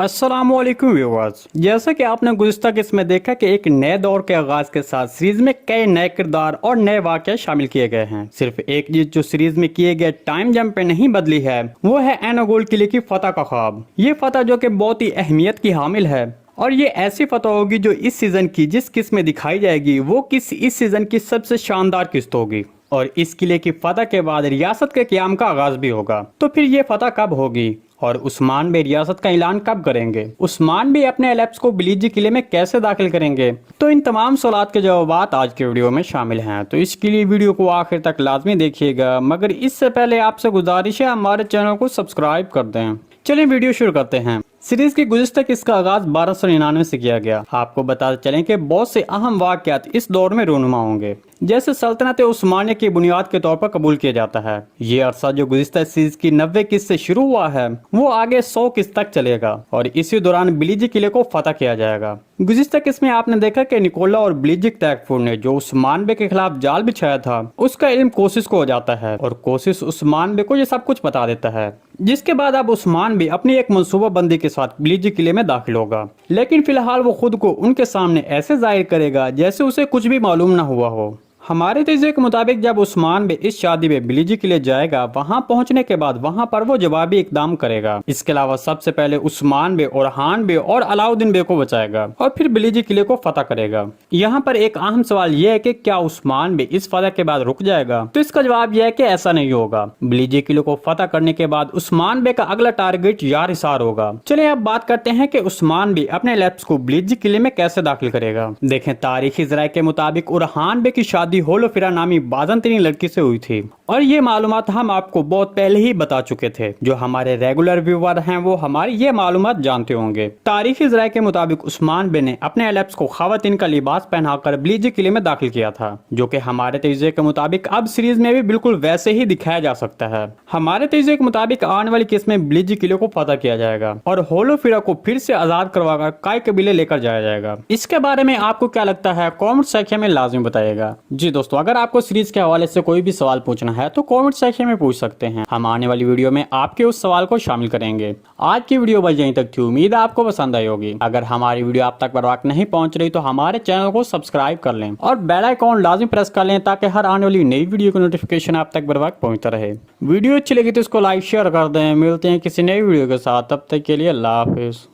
अस्सलाम वालेकुम व्यूअर्स। जैसा कि आपने गुज़िश्ता किस्त में देखा कि एक नए दौर के आगाज के साथ सीरीज में कई नए किरदार और नए वाक़या शामिल किए गए हैं। सिर्फ एक चीज जो सीरीज में किए गए टाइम जंप पे नहीं बदली है वो है एनागोल किले की फतह का ख्वाब। ये फतह जो कि बहुत ही अहमियत की हामिल है और ये ऐसी फतह होगी जो इस सीजन की जिस किस्त में दिखाई जाएगी वो किस इस सीजन की सबसे शानदार किस्त होगी। और इस किले की फतह के बाद रियासत के क़याम का आगाज भी होगा। तो फिर ये फतह कब होगी और उस्मान बे रियासत का ऐलान कब करेंगे? उस्मान बे अपने एलेप्स को बिलीजी किले में कैसे दाखिल करेंगे? तो इन तमाम सवालात के जवाब आज के वीडियो में शामिल हैं। तो इसके लिए वीडियो को आखिर तक लाजमी देखिएगा, मगर इससे पहले आपसे गुजारिश है हमारे चैनल को सब्सक्राइब कर दें। चलिए वीडियो शुरू करते हैं। सीरीज की गुज़िश्ता किस्त का आगाज 1299 से किया गया। आपको बताते चलें कि बहुत से अहम वाक़यात इस दौर में रूनुमा होंगे, जैसे सल्तनत उस्मानिया की बुनियाद के तौर पर कबूल किया जाता है। ये अरसा जो गुज़िश्ता सीरीज की 90 किस्त से शुरू हुआ है वो आगे 100 किस्त तक चलेगा और इसी दौरान बिलीजी किले को फतह किया जाएगा। गुज़िश्ता किस्त में आपने देखा कि निकोला और बिलीजिक तैकफुर ने जो उस्मान बे के खिलाफ जाल बिछाया था उसका इल्म कोशिश को हो जाता है और कोशिश उस्मान बे को ये सब कुछ बता देता है, जिसके बाद अब उस्मान बे अपनी एक मनसूबा बंदी के साथ बिलीजी किले में दाखिल होगा। लेकिन फिलहाल वो खुद को उनके सामने ऐसे जाहिर करेगा जैसे उसे कुछ भी मालूम न हुआ हो। हमारे तजज़िये के मुताबिक जब उस्मान बे इस शादी में बिलीजी किले जाएगा, वहां पहुंचने के बाद वहां पर वो जवाबी इकदाम करेगा। इसके अलावा सबसे पहले उस्मान बे और हान बे और अलाउद्दीन बे को बचाएगा और फिर बिलीजी किले को फतह करेगा। यहाँ पर एक अहम सवाल यह है कि क्या उस्मान बे इस फतह के बाद रुक जाएगा? तो इसका जवाब यह है कि ऐसा नहीं होगा। बिलीजी किले को फतह करने के बाद उस्मान बे का अगला टारगेट यार हिसार होगा। चलिए अब बात करते हैं कि उस्मान बे अपने लेप्स को बिलीजी किले में कैसे दाखिल करेगा। देखें, तारीखी ज़राए के मुताबिक उरहान बे की शादी होलोफिरा नामी बाज़ंतीनी लड़की से हुई थी और ये मालूमात हम आपको बहुत पहले ही बता चुके थे। जो हमारे रेगुलर व्यूअर हैं वो हमारी ये मालूमात जानते होंगे। तारीखी ज़राए के मुताबिक उस्मान बे ने अपने एलेप्स को ख़वातीन का लिबास पहनाकर बिलीजी किले में दाखिल किया था, जो कि हमारे तजज़िये के मुताबिक अब सीरीज में भी बिल्कुल वैसे ही दिखाया जा सकता है। हमारे तजज़िये के मुताबिक आने वाली किस्त में बिलीजी किले को फतह किया जाएगा और होलोफिरा को फिर से आज़ाद करवाकर कई कबीले लेकर जाया जाएगा। इसके बारे में आपको क्या लगता है कॉमेंट सेक्शन में लाजमी बताइएगा। जी दोस्तों, अगर आपको सीरीज के हवाले से कोई भी सवाल पूछना है तो कमेंट सेक्शन में पूछ सकते हैं। हम आने वाली वीडियो में आपके उस सवाल को शामिल करेंगे। आज की वीडियो बस यहीं तक थी। उम्मीद है आपको पसंद आई होगी। अगर हमारी वीडियो आप तक बर वक्त नहीं पहुंच रही तो हमारे चैनल को सब्सक्राइब कर लें और बेल आइकॉन लाजमी प्रेस कर लें ताकि हर आने वाली नई वीडियो की नोटिफिकेशन आप तक बर वक्त पहुंचता रहे। वीडियो अच्छी लगी तो इसको लाइक शेयर कर दें। मिलते हैं किसी नई वीडियो के साथ, तब तक के लिए अल्लाह हाफिज।